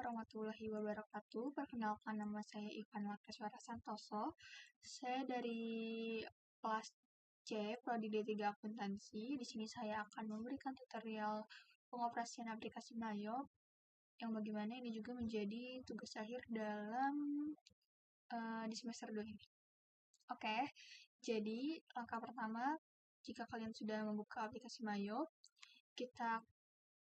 warahmatullahi wabarakatuh. Perkenalkan, nama saya Ivan Lakeswara Santoso. Saya dari kelas C, Prodi D3 Akuntansi. Di sini saya akan memberikan tutorial pengoperasian aplikasi Mayo, yang bagaimana ini juga menjadi tugas akhir dalam di semester 2 ini. Oke, jadi langkah pertama, jika kalian sudah membuka aplikasi Mayo, kita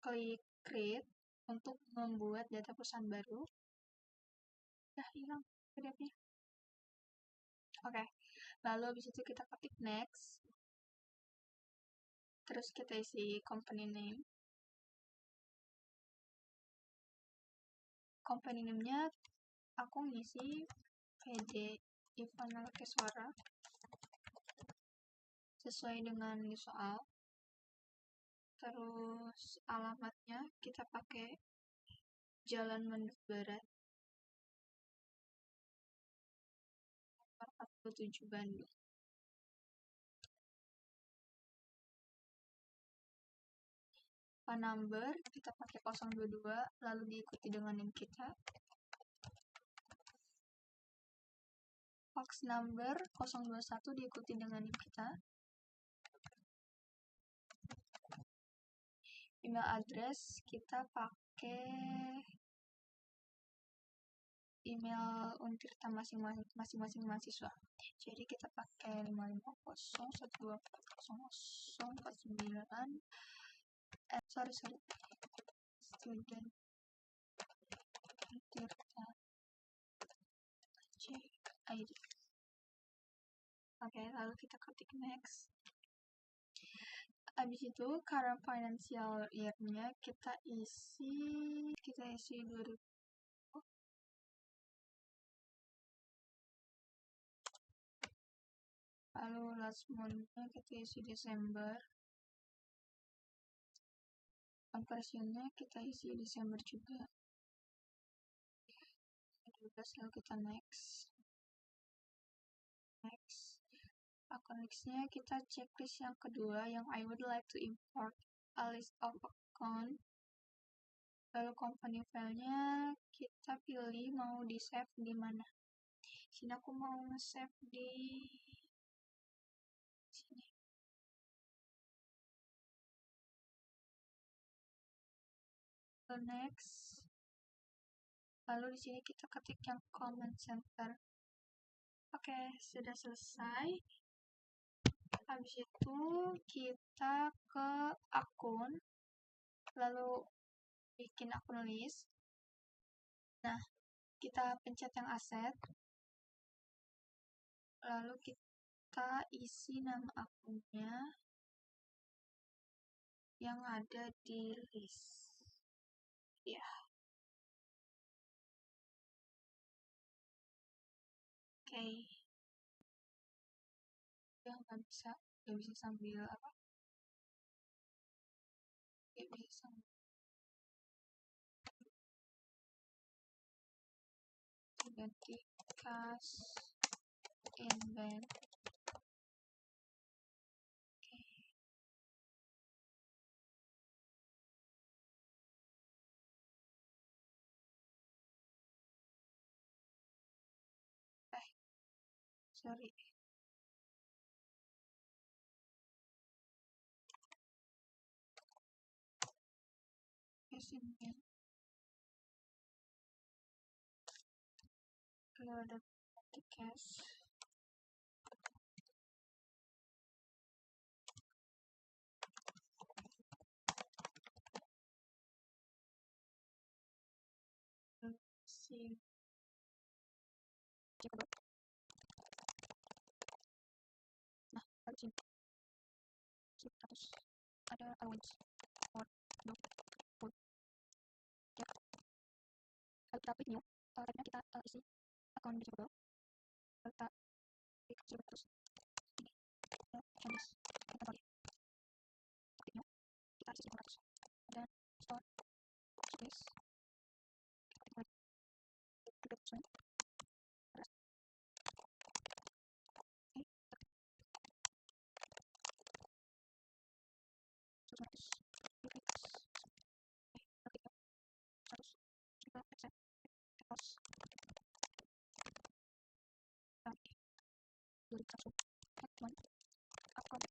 klik create untuk membuat data perusahaan baru. Hilang PDF-nya. Oke, lalu habis itu kita ketik next. Terus kita isi company name. Company name-nya aku ngisi PD Ivan Lakeswara sesuai dengan soal. Terus alamatnya kita pakai Jalan Mendut Barat 47 Bandung. Phone number kita pakai 022, lalu diikuti dengan NIM kita. Fax number 021 diikuti dengan NIM kita. Email address kita pakai email Untirta masing-masing mahasiswa. Jadi kita pakai 55012400049 student Untirta ID. Oke, lalu kita ketik next. Habis itu current financial year-nya kita isi 2000. Lalu last month-nya kita isi Desember. Conversion-nya kita isi Desember juga. Lalu kita next. Akun next-nya kita checklist yang kedua, yang I would like to import a list of account. Lalu company file-nya kita pilih mau di save di mana. Sini aku mau nge-save di sini. Lalu next. Lalu di sini kita ketik yang comment center. Oke, sudah selesai. Habis itu kita ke akun, lalu bikin akun list. Nah, kita pencet yang aset, lalu kita isi nama akunnya yang ada di list. Ya. Oke. Ya, nggak bisa sambil apa? Nggak bisa sambil ganti cash in bank. Sorry. Cash in bank. Kalau ada cash. Nah, harus ini terus ada allowance for no food. Ya, kita klik new, karena kita isi akun receivable. Kita klik terus ini ya, finish kita balik klik new, kita isi 500 dan store space kita klik lagi kita sesuai terus oke kita klik 100 kita klik 100 kita accept akun.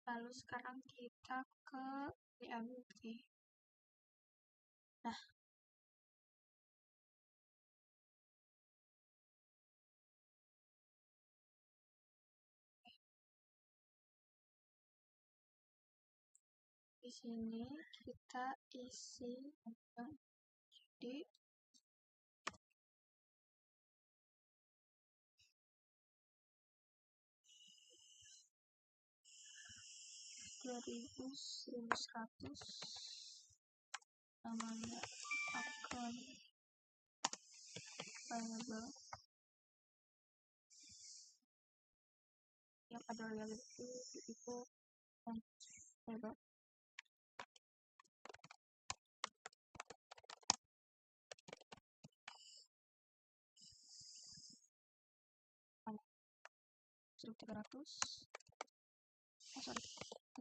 Lalu sekarang kita ke liability. Nah, di sini kita isi jadi $2,100 namanya akun variable yang ada liability itu variable. $1,300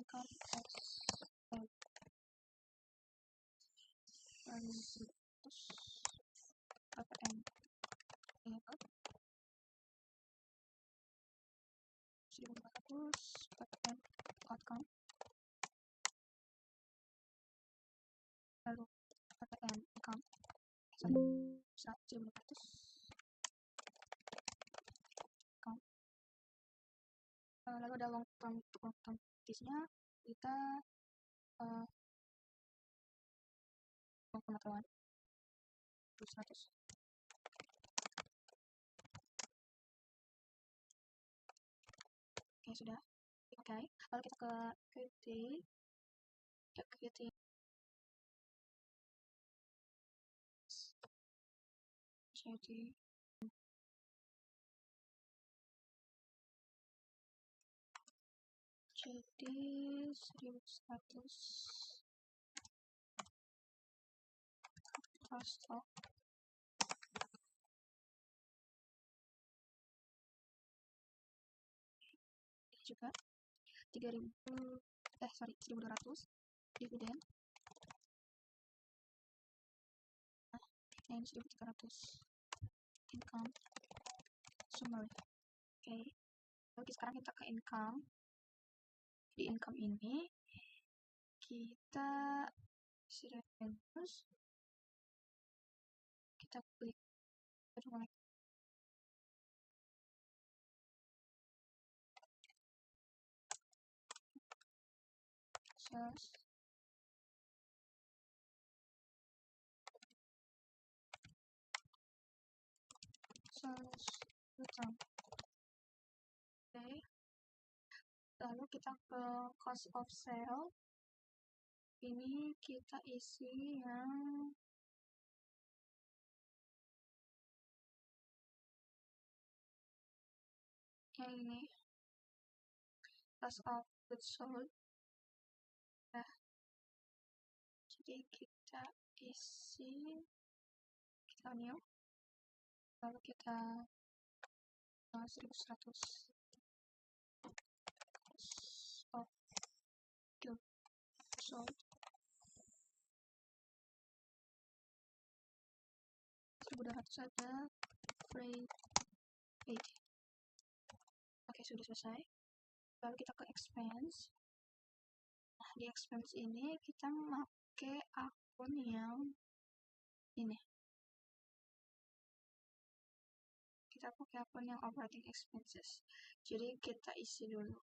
income tax PPN payable 1,400 PPN outcome, lalu PPN income 1,500 account. Lalu ada long term fees-nya kita pengetahuan 200. Oke, sudah. Oke, lalu kita ke equity. Equity jadi 1.100 cost of juga 1.200 dividen. Nah, ini 1.300 income summary. Oke, lalu sekarang kita ke income. Di income ini kita revenues, kita klik sales, return. Oke, lalu kita ke cost of sale. Ini kita isi yang ini, cost of goods sold. Nah, jadi kita isi, kita new, lalu kita 1.100 cost of goods sold 1.200 ada freight paid. Oke, sudah selesai. Lalu kita ke expense. Nah, di expense ini kita memakai akun yang ini. Kita pakai akun yang operating expenses. Jadi kita isi dulu.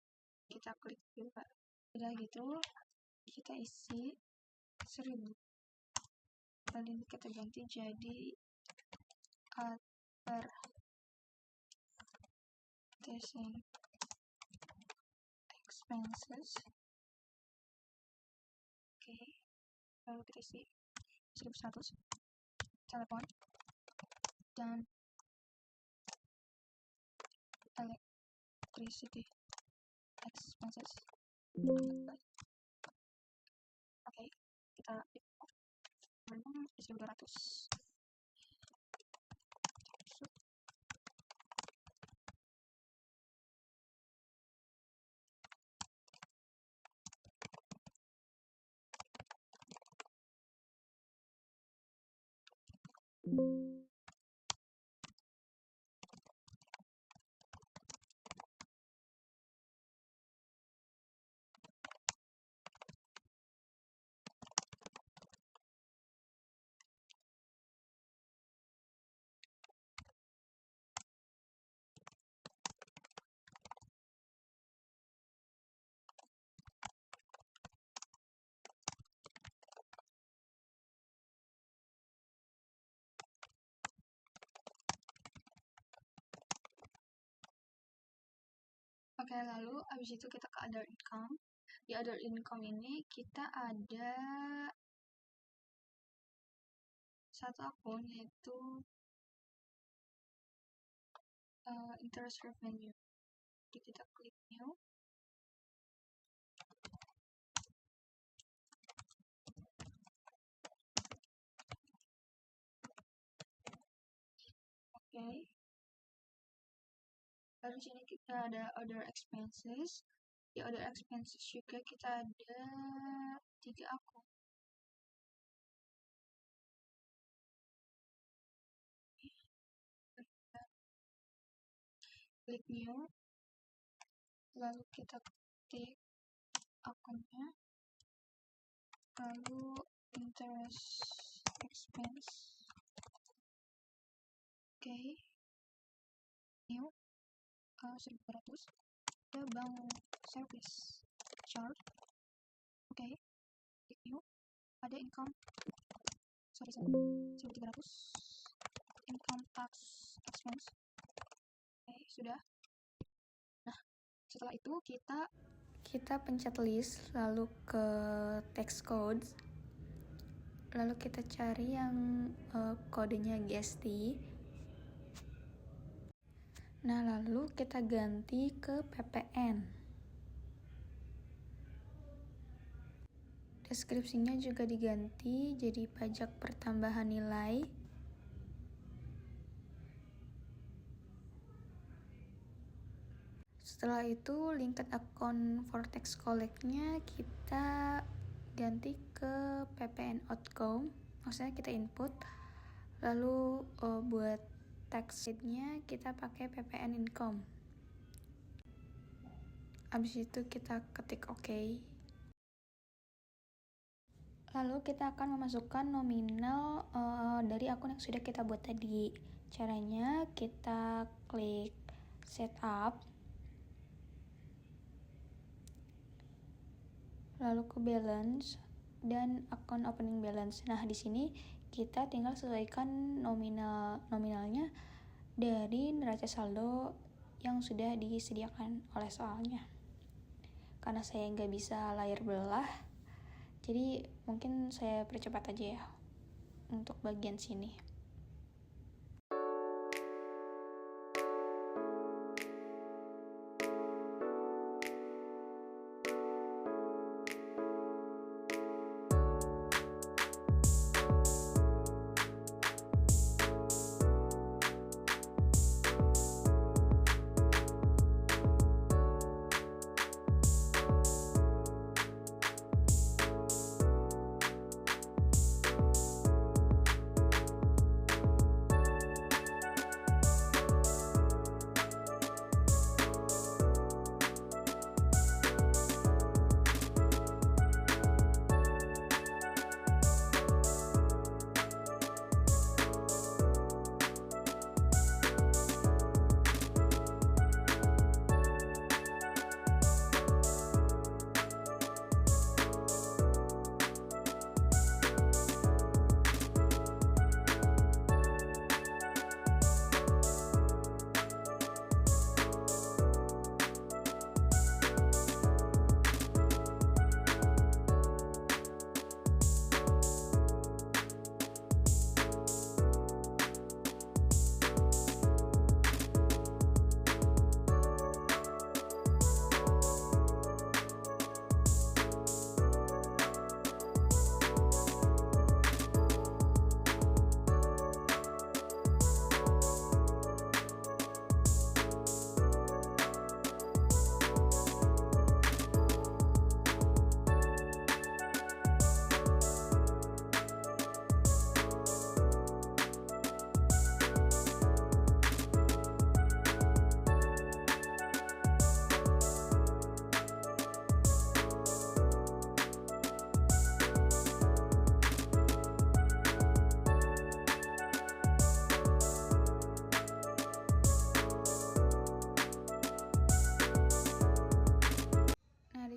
Kita klik juga. Udah gitu, kita isi 1.000. Lalu ini kita ganti jadi advertising expenses. Oke, lalu kita isi 1.100 telepon dan electricity expenses. Oke, kita memang 1.200. Oke, lalu abis itu kita ke other income. Di other income ini kita ada satu akun, yaitu interest revenue. Jadi kita klik new. Oke. Lalu sini kita ada other expenses. Di other expenses juga kita ada 3 akun. Klik new, lalu kita ketik akunnya, lalu interest expense. Oke, new 1.200. Ada bank service charge. Oke, klik new, ada income 1.300 income tax expense. Oke, sudah. Nah, setelah itu kita pencet list, lalu ke text codes, lalu kita cari yang kodenya GST. Nah, lalu kita ganti ke PPN. Deskripsinya juga diganti jadi pajak pertambahan nilai. Setelah itu, linked account for tax collect-nya kita ganti ke PPN outcome. Maksudnya kita input, lalu buat tax sheet-nya kita pakai PPN income. Habis itu kita ketik OK. Lalu kita akan memasukkan nominal dari akun yang sudah kita buat tadi. Caranya kita klik setup, lalu ke balance dan akun opening balance. Nah, di sini kita tinggal sesuaikan nominalnya dari neraca saldo yang sudah disediakan oleh soalnya. Karena saya nggak bisa layar belah, jadi mungkin saya percepat aja ya untuk bagian sini.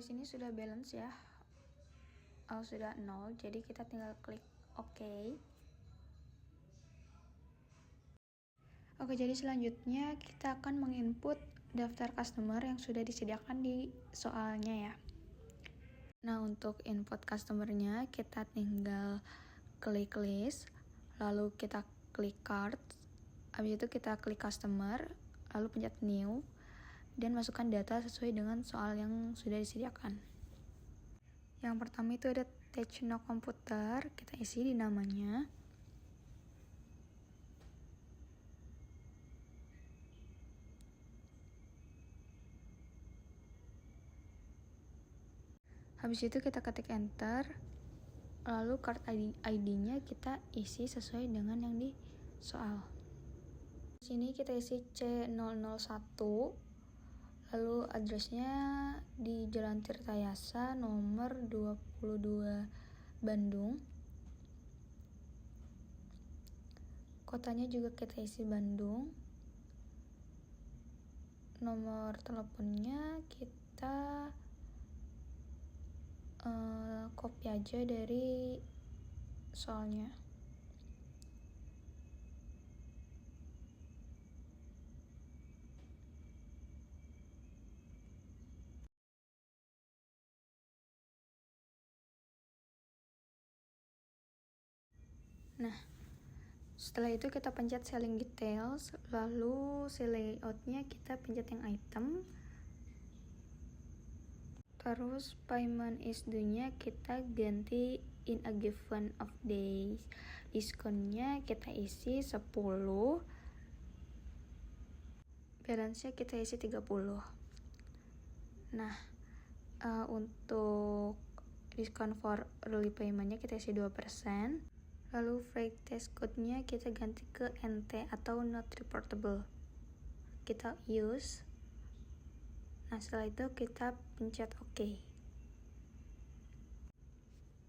Ini sudah balance ya, sudah 0, jadi kita tinggal klik OK. Oke, jadi selanjutnya kita akan menginput daftar customer yang sudah disediakan di soalnya ya. Nah, untuk input customernya kita tinggal klik list, lalu kita klik cart, habis itu kita klik customer, lalu pencet new, dan masukkan data sesuai dengan soal yang sudah disediakan. Yang pertama itu ada Techno Komputer, kita isi di namanya. Habis itu kita ketik enter, lalu card ID-nya kita isi sesuai dengan yang di soal. Di sini kita isi C001, lalu addressnya di Jalan Tirtayasa nomor 22 Bandung. Kotanya juga kita isi Bandung. Nomor teleponnya kita copy aja dari soalnya. Nah, setelah itu kita pencet selling details, lalu si layoutnya kita pencet yang item, terus payment is due-nya kita ganti in a given of days, diskonnya kita isi 10, balance-nya kita isi 30. Nah, untuk diskon for early payment-nya kita isi 2%. Lalu free test code-nya kita ganti ke NT atau not reportable. Kita use. Nah, setelah itu kita pencet OK.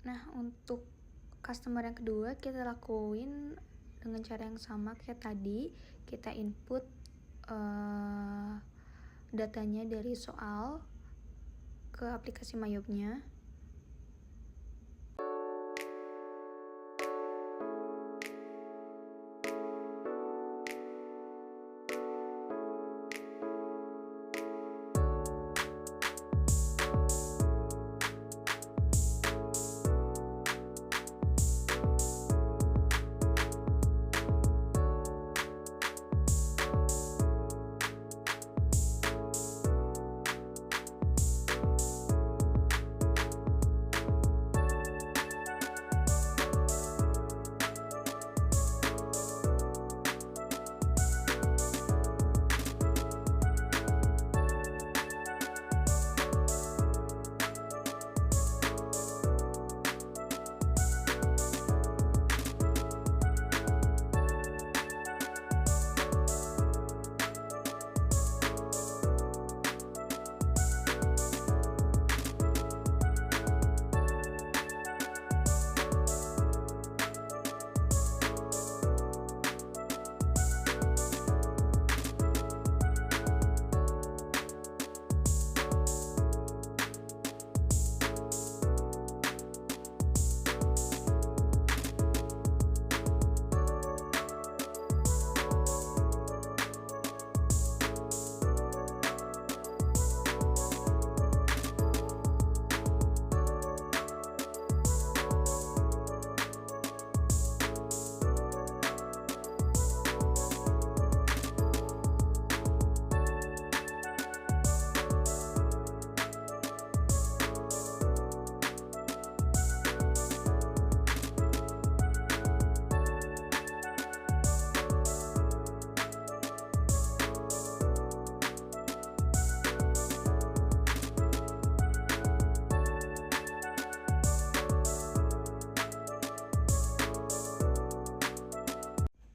Nah, untuk customer yang kedua kita lakuin dengan cara yang sama kayak tadi. Kita input datanya dari soal ke aplikasi Mayobnya.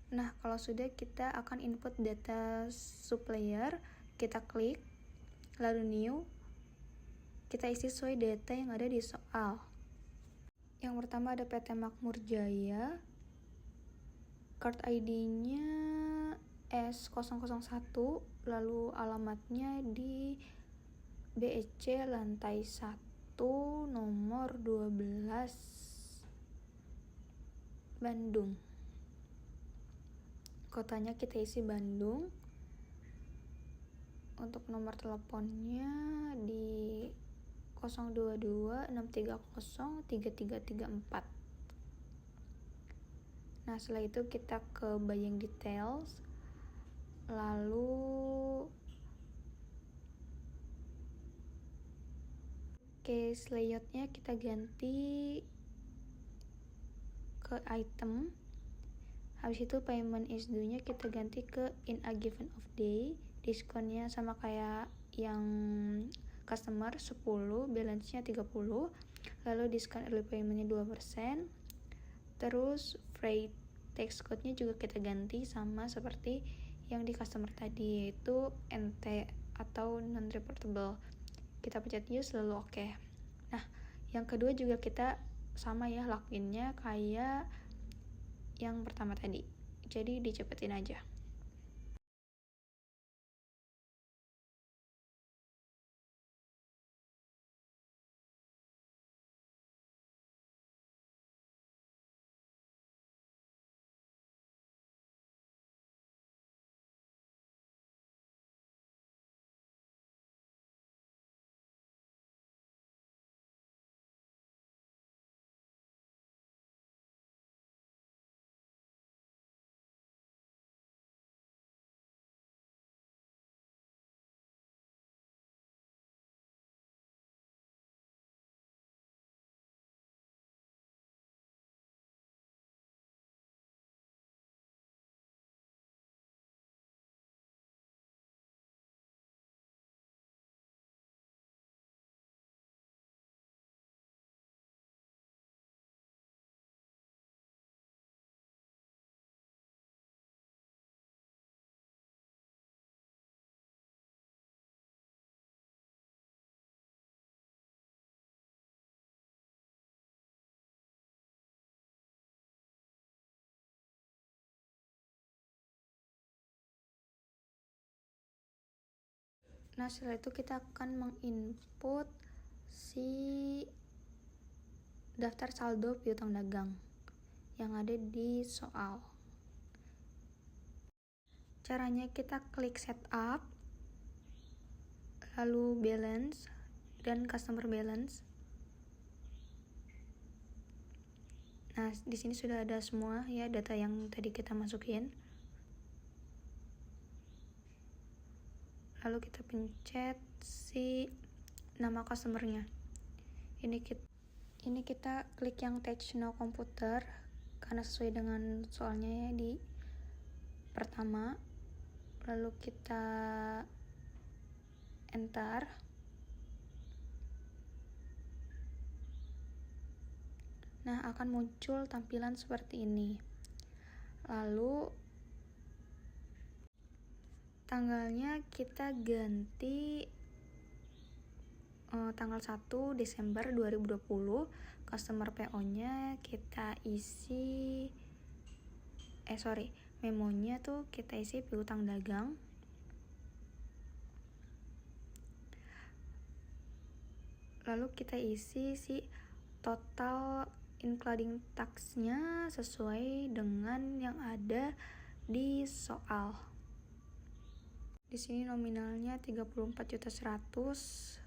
Nah, kalau sudah kita akan input data supplier, kita klik, lalu new, kita isi sesuai data yang ada di soal. Yang pertama ada PT Makmur Jaya, card ID-nya S001, lalu alamatnya di BEC lantai 1 nomor 12 Bandung. Kotanya kita isi Bandung. Untuk nomor teleponnya di 022-630-3334. Nah, setelah itu kita ke buying details, lalu case layoutnya kita ganti ke item. Habis itu payment is due-nya kita ganti ke in a given of day. Diskonnya sama kayak yang customer 10, balance-nya 30. Lalu diskon early payment-nya 2%. Terus freight tax code-nya juga kita ganti sama seperti yang di customer tadi, yaitu NT atau non reportable. Kita pencet use lalu oke. Nah, yang kedua juga kita sama ya, login-nya kayak yang pertama tadi. Jadi dicepetin aja. Nah, setelah itu kita akan menginput si daftar saldo piutang dagang yang ada di soal. Caranya kita klik setup, lalu balance dan customer balance. Nah, di sini sudah ada semua ya data yang tadi kita masukin. Lalu kita pencet si nama customernya. Ini kita klik yang touch no computer karena sesuai dengan soalnya ya di pertama. Lalu kita enter. Nah, akan muncul tampilan seperti ini. Lalu tanggalnya kita ganti tanggal 1 Desember 2020. Customer PO-nya kita isi memonya tuh kita isi piutang dagang. Lalu kita isi si total including tax-nya sesuai dengan yang ada di soal. Di sini nominalnya 34.100.000.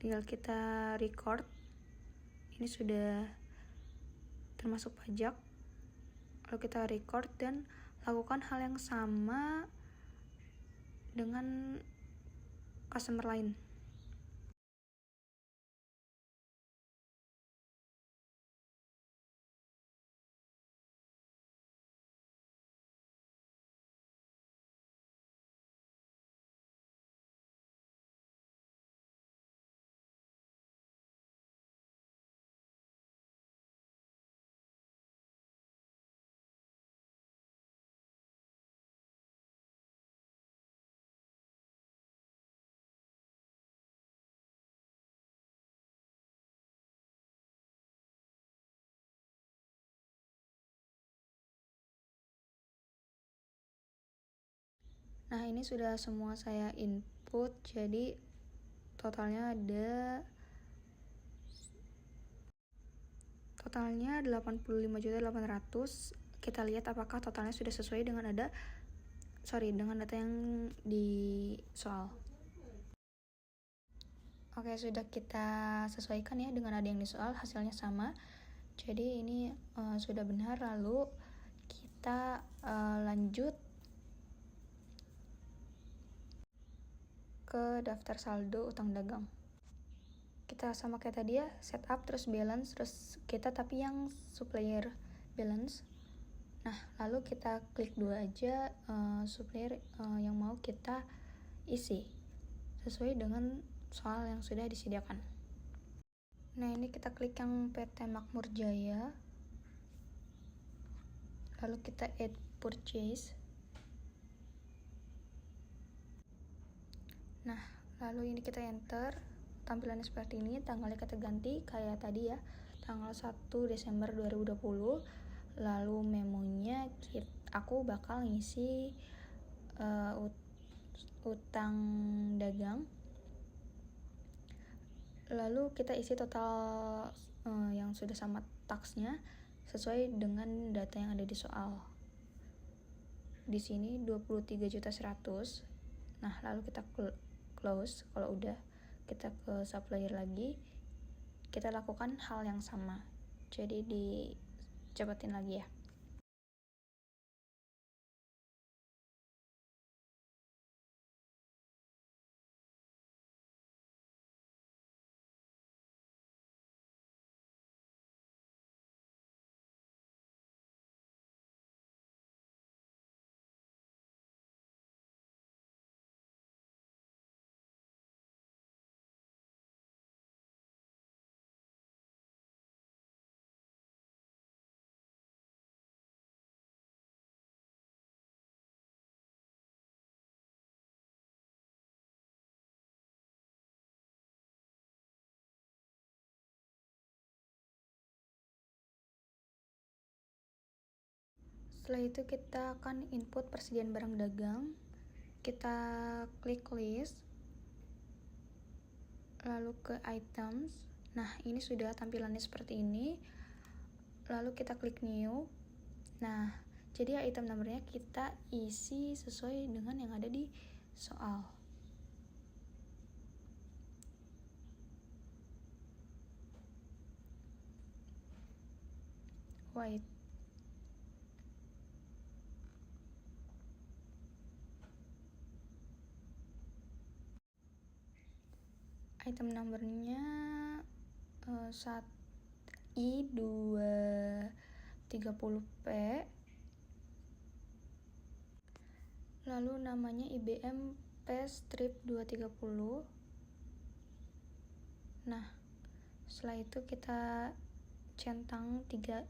Tinggal kita record. Ini sudah termasuk pajak. Lalu kita record dan lakukan hal yang sama dengan customer lain. Nah, ini sudah semua saya input, jadi totalnya 85.800.000. Kita lihat apakah totalnya sudah sesuai dengan ada dengan data yang di soal. Oke, sudah kita sesuaikan ya dengan ada yang di soal, hasilnya sama. Jadi ini sudah benar. Lalu kita lanjut ke daftar saldo utang dagang. Kita sama kayak tadi ya, setup terus balance, terus kita tapi yang supplier balance. Nah, lalu kita klik dua aja supplier yang mau kita isi sesuai dengan soal yang sudah disediakan. Nah, ini kita klik yang PT Makmur Jaya, lalu kita add purchase. Nah, lalu ini kita enter, tampilannya seperti ini. Tanggalnya kita ganti kayak tadi ya, tanggal 1 Desember 2020. Lalu memonya aku bakal ngisi utang dagang. Lalu kita isi total yang sudah sama taksnya sesuai dengan data yang ada di soal. Di sini 23.100.000. Nah, lalu kita close. Kalau udah, kita ke supplier lagi. Kita lakukan hal yang sama. Jadi dicepetin lagi ya. Setelah itu kita akan input persediaan barang dagang. Kita klik list, lalu ke items. Nah, ini sudah tampilannya seperti ini. Lalu kita klik new. Nah, jadi item numbernya kita isi sesuai dengan yang ada di soal. Wait. Item numbernya 1I230P. Lalu namanya IBM P strip 230. Nah, setelah itu kita centang 3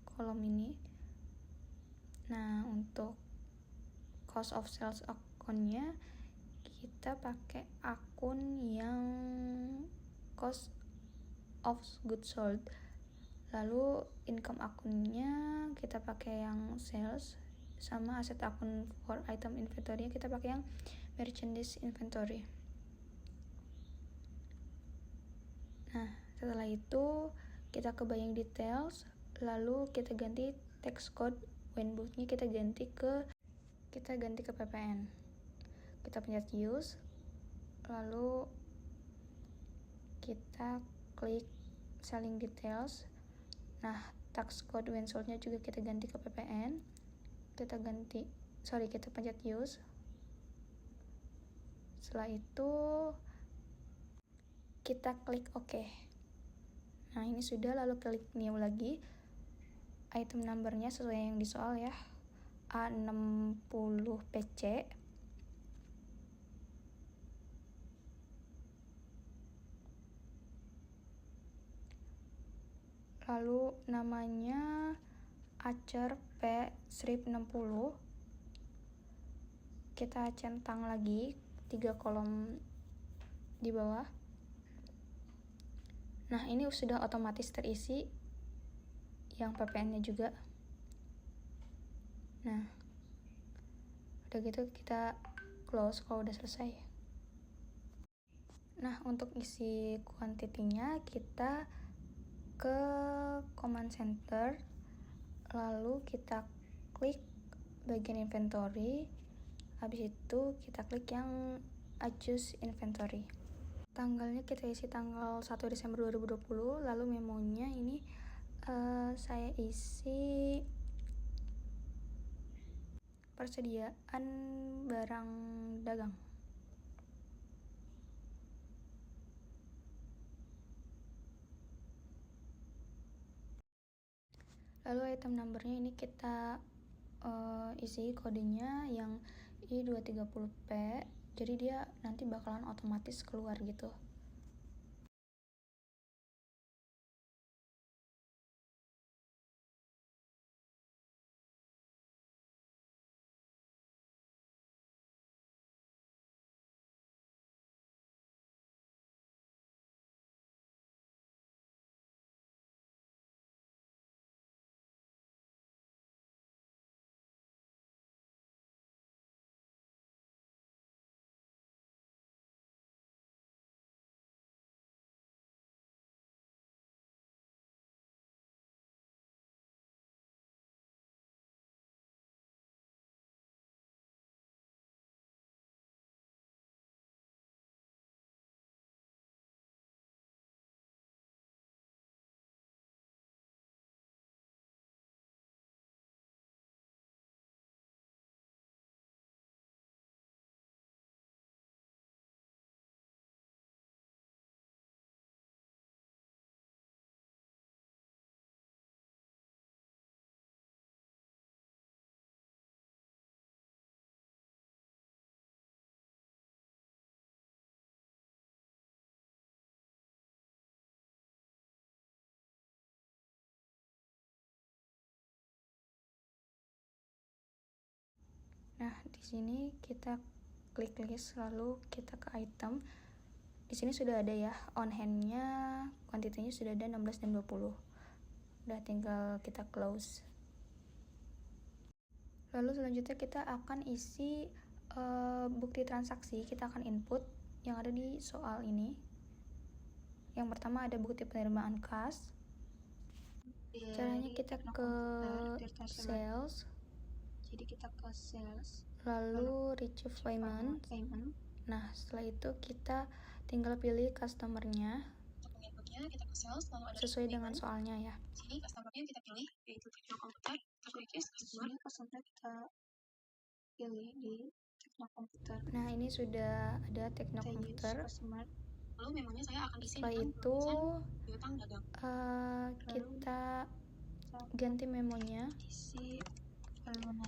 kolom ini. Nah, untuk cost of sales akunnya kita pakai akun yang cost of goods sold. Lalu income akunnya kita pakai yang sales, sama aset akun for item inventory kita pakai yang merchandise inventory. Nah, setelah itu kita ke buying details, lalu kita ganti text code when both-nya kita ganti ke PPN. Kita pencet use, lalu kita klik selling details. Nah, tax code when sold-nya juga kita ganti ke PPN. Kita pencet use. Setelah itu kita klik OK. Nah, ini sudah, lalu klik new lagi. Item numbernya sesuai yang di soal ya, A60PC. Lalu namanya Acer P strip 60. Kita centang lagi 3 kolom di bawah. Nah, ini sudah otomatis terisi yang PPN-nya juga. Nah, udah gitu kita close kalau udah selesai. Nah, untuk isi kuantitinya kita ke command center, lalu kita klik bagian inventory. Habis itu kita klik yang adjust inventory. Tanggalnya kita isi tanggal 1 Desember 2020. Lalu memonya ini saya isi persediaan barang dagang. Lalu item numbernya ini kita isi kodenya yang I230P, jadi dia nanti bakalan otomatis keluar gitu. Nah, di sini kita klik list, lalu kita ke item. Di sini sudah ada ya, on hand-nya, kuantitinya sudah ada 16 dan 20. Udah tinggal kita close. Lalu selanjutnya kita akan isi bukti transaksi. Kita akan input yang ada di soal ini. Yang pertama ada bukti penerimaan kas. Caranya kita ke sales. Jadi kita ke sales, lalu retrieve payment. Nah, setelah itu kita tinggal pilih customer-nya. Untuk menginputnya kita ke sales, lalu ada sesuai dengan soalnya ya. Sini customer-nya kita pilih, yaitu Tekno Komputer. Kita klik yes, customer. Customer kita pilih di Tekno Komputer. Nah, ini sudah ada Tekno Komputer. Lalu memangnya saya akan isi setelah itu piutang dagang. Kita ganti memonya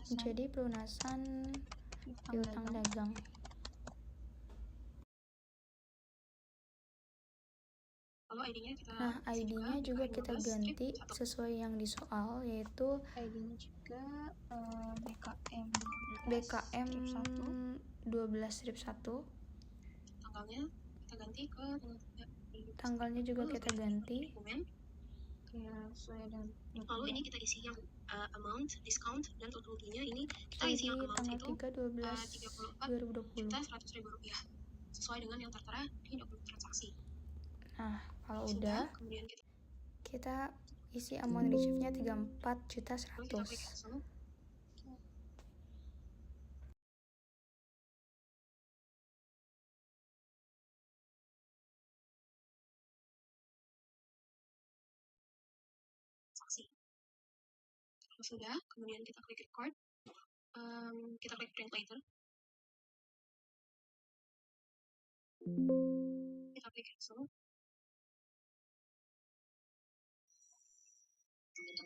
jadi pelunasan piutang dagang. Nah, ID-nya juga kita ganti sesuai yang di soal, yaitu ID-nya juga BKM 12-1. Tanggalnya juga kita ganti. Lalu ini kita isi yang amount, discount, dan total fee-nya ini kita isi yang amount tanggal itu 3/12/2020. Rp100.000 sesuai dengan yang tertera di dokumen transaksi. Nah, kalau udah kemudian kita isi amount retrieve-nya 34.100.000. Kalau sudah, kemudian kita klik record, kita klik print later, kita klik cancel. Jadi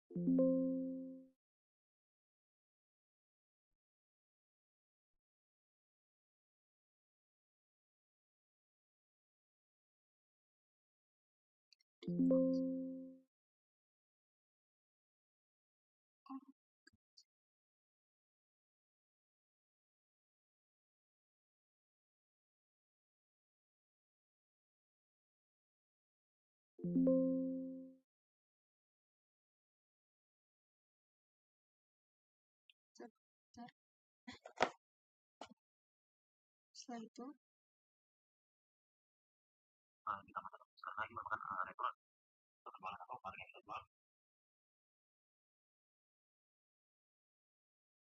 Setelah itu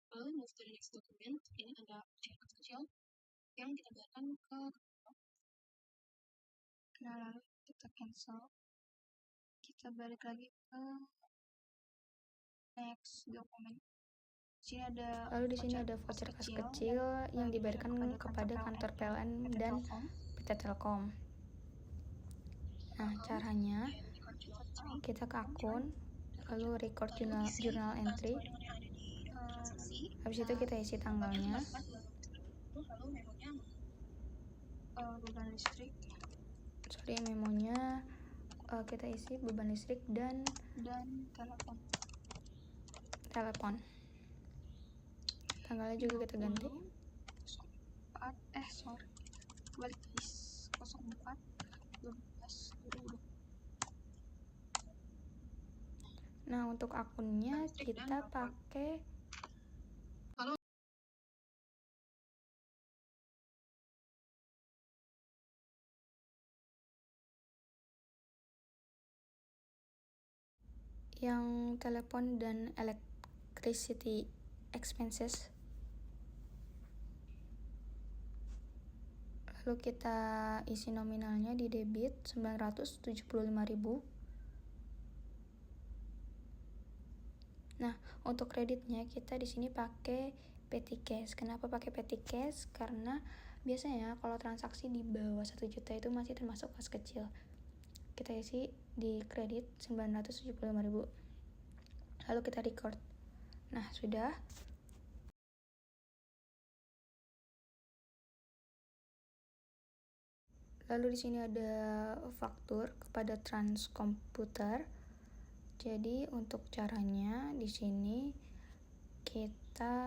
lalu move to the next document. Ini ada chat kecil yang kita biarkan ke, nah lalu kita cancel, kita balik lagi ke next document. Lalu di sini ada voucher kas kecil yang diberikan kepada kantor PLN dan PT Telkom. Nah, caranya kita ke akun, lalu record journal entry. Habis itu kita isi tanggalnya. Lalu memonya beban listrik. Memonya kita isi beban listrik dan telepon. Tanggalnya juga kita ganti. 04 12 2020. Nah, untuk akunnya kita pakai yang telepon dan electricity expenses. Lalu kita isi nominalnya di debit 975.000. Nah, untuk kreditnya kita di sini pakai petty cash. Kenapa pakai petty cash? Karena biasanya kalau transaksi di bawah 1 juta itu masih termasuk kas kecil. Kita isi di kredit 975.000. Lalu kita record. Nah, sudah. Lalu di sini ada faktur kepada Transkomputer. Jadi untuk caranya di sini kita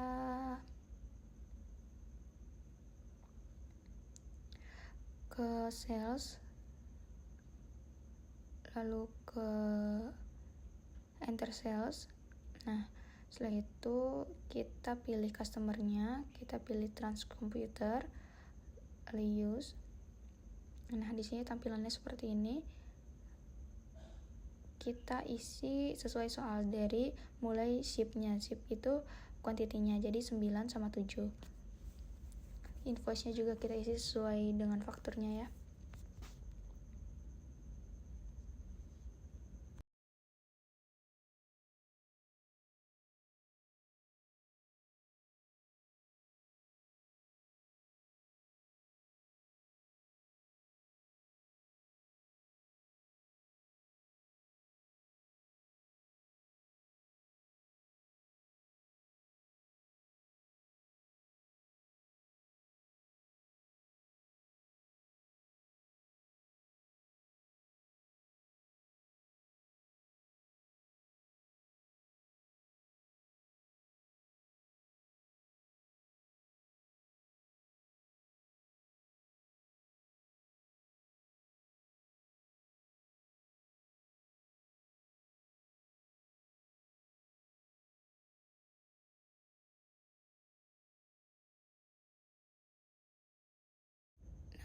ke sales, lalu ke enter sales. Nah, setelah itu kita pilih customernya, kita pilih Transkomputer, use. Nah, di sini tampilannya seperti ini. Kita isi sesuai soal dari mulai shipnya. Ship itu kuantitinya, jadi 9 sama 7. Invoice-nya juga kita isi sesuai dengan fakturnya ya.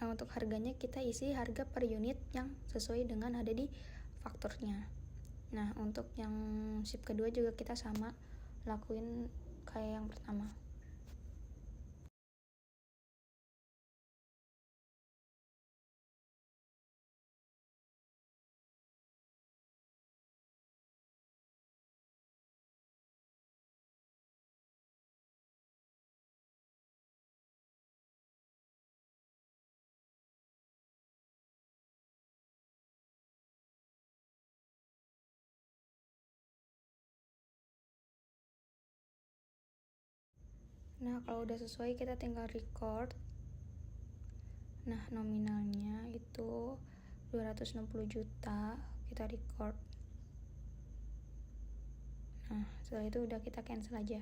Nah, untuk harganya kita isi harga per unit yang sesuai dengan ada di fakturnya. Nah, untuk yang ship kedua juga kita sama lakuin kayak yang pertama. Nah, kalau udah sesuai kita tinggal record. Nah, nominalnya itu 260 juta, kita record. Nah, setelah itu udah kita cancel aja.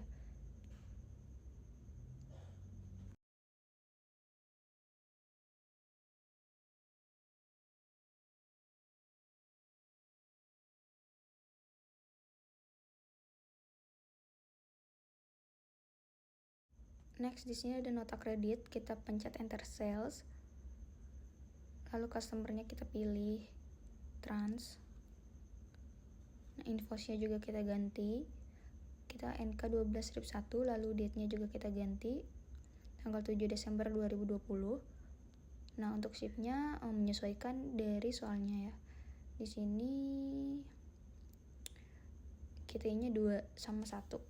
Next, di sini ada nota kredit, kita pencet enter sales. Lalu customernya kita pilih trans. Nah, invoice-nya juga kita ganti. Kita NK 12/1, lalu date-nya juga kita ganti. Tanggal 7 Desember 2020. Nah, untuk shift-nya menyesuaikan dari soalnya ya. Di sini kita nya 2 sama 1.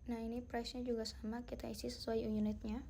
Nah, ini price-nya juga sama, kita isi sesuai unitnya.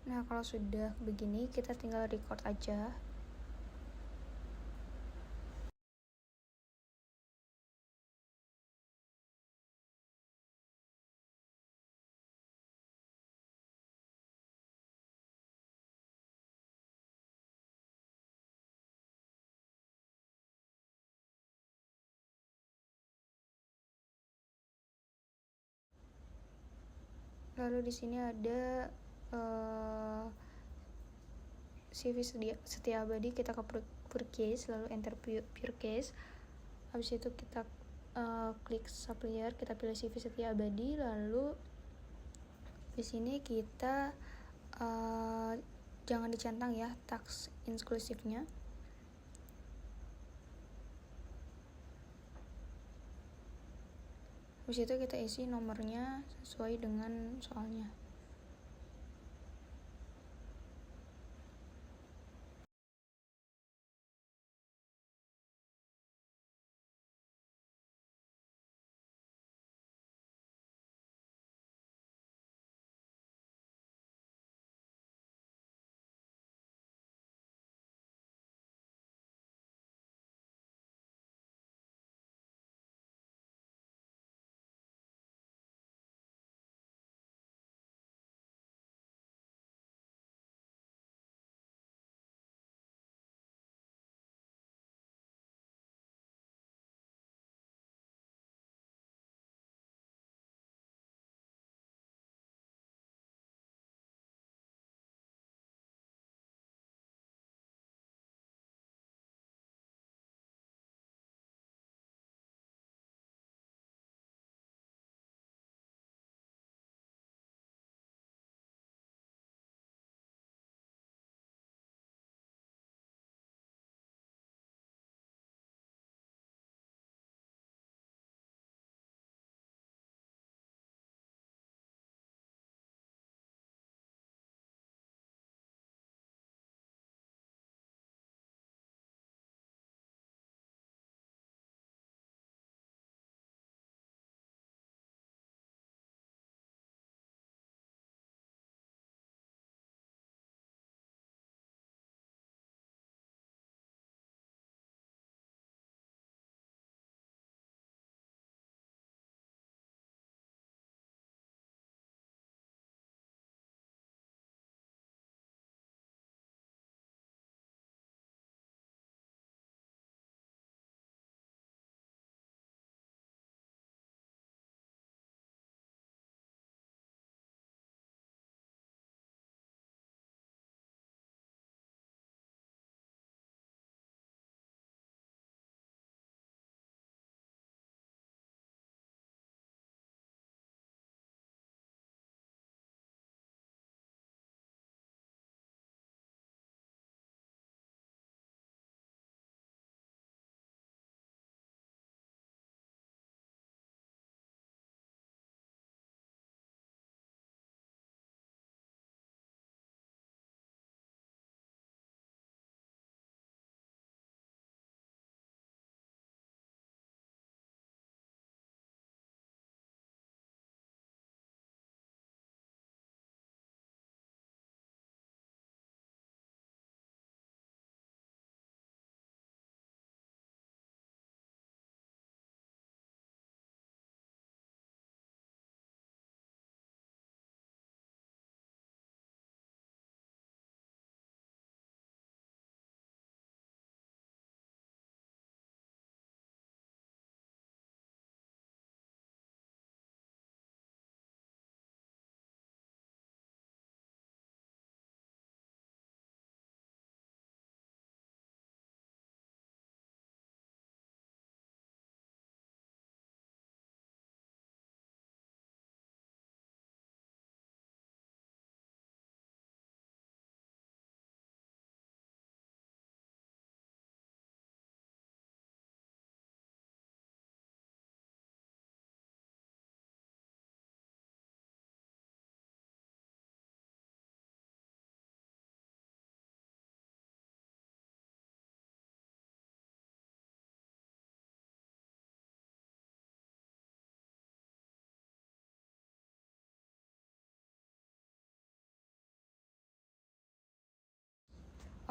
Nah, kalau sudah begini, kita tinggal record aja. Lalu di sini ada CV setia abadi, kita ke purchase, lalu enter purchase. Habis itu kita klik supplier, kita pilih CV setia abadi, lalu di sini kita jangan dicentang ya tax inclusive-nya. Habis itu kita isi nomornya sesuai dengan soalnya.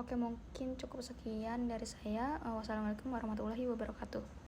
Oke, mungkin cukup sekian dari saya. Wassalamualaikum warahmatullahi wabarakatuh.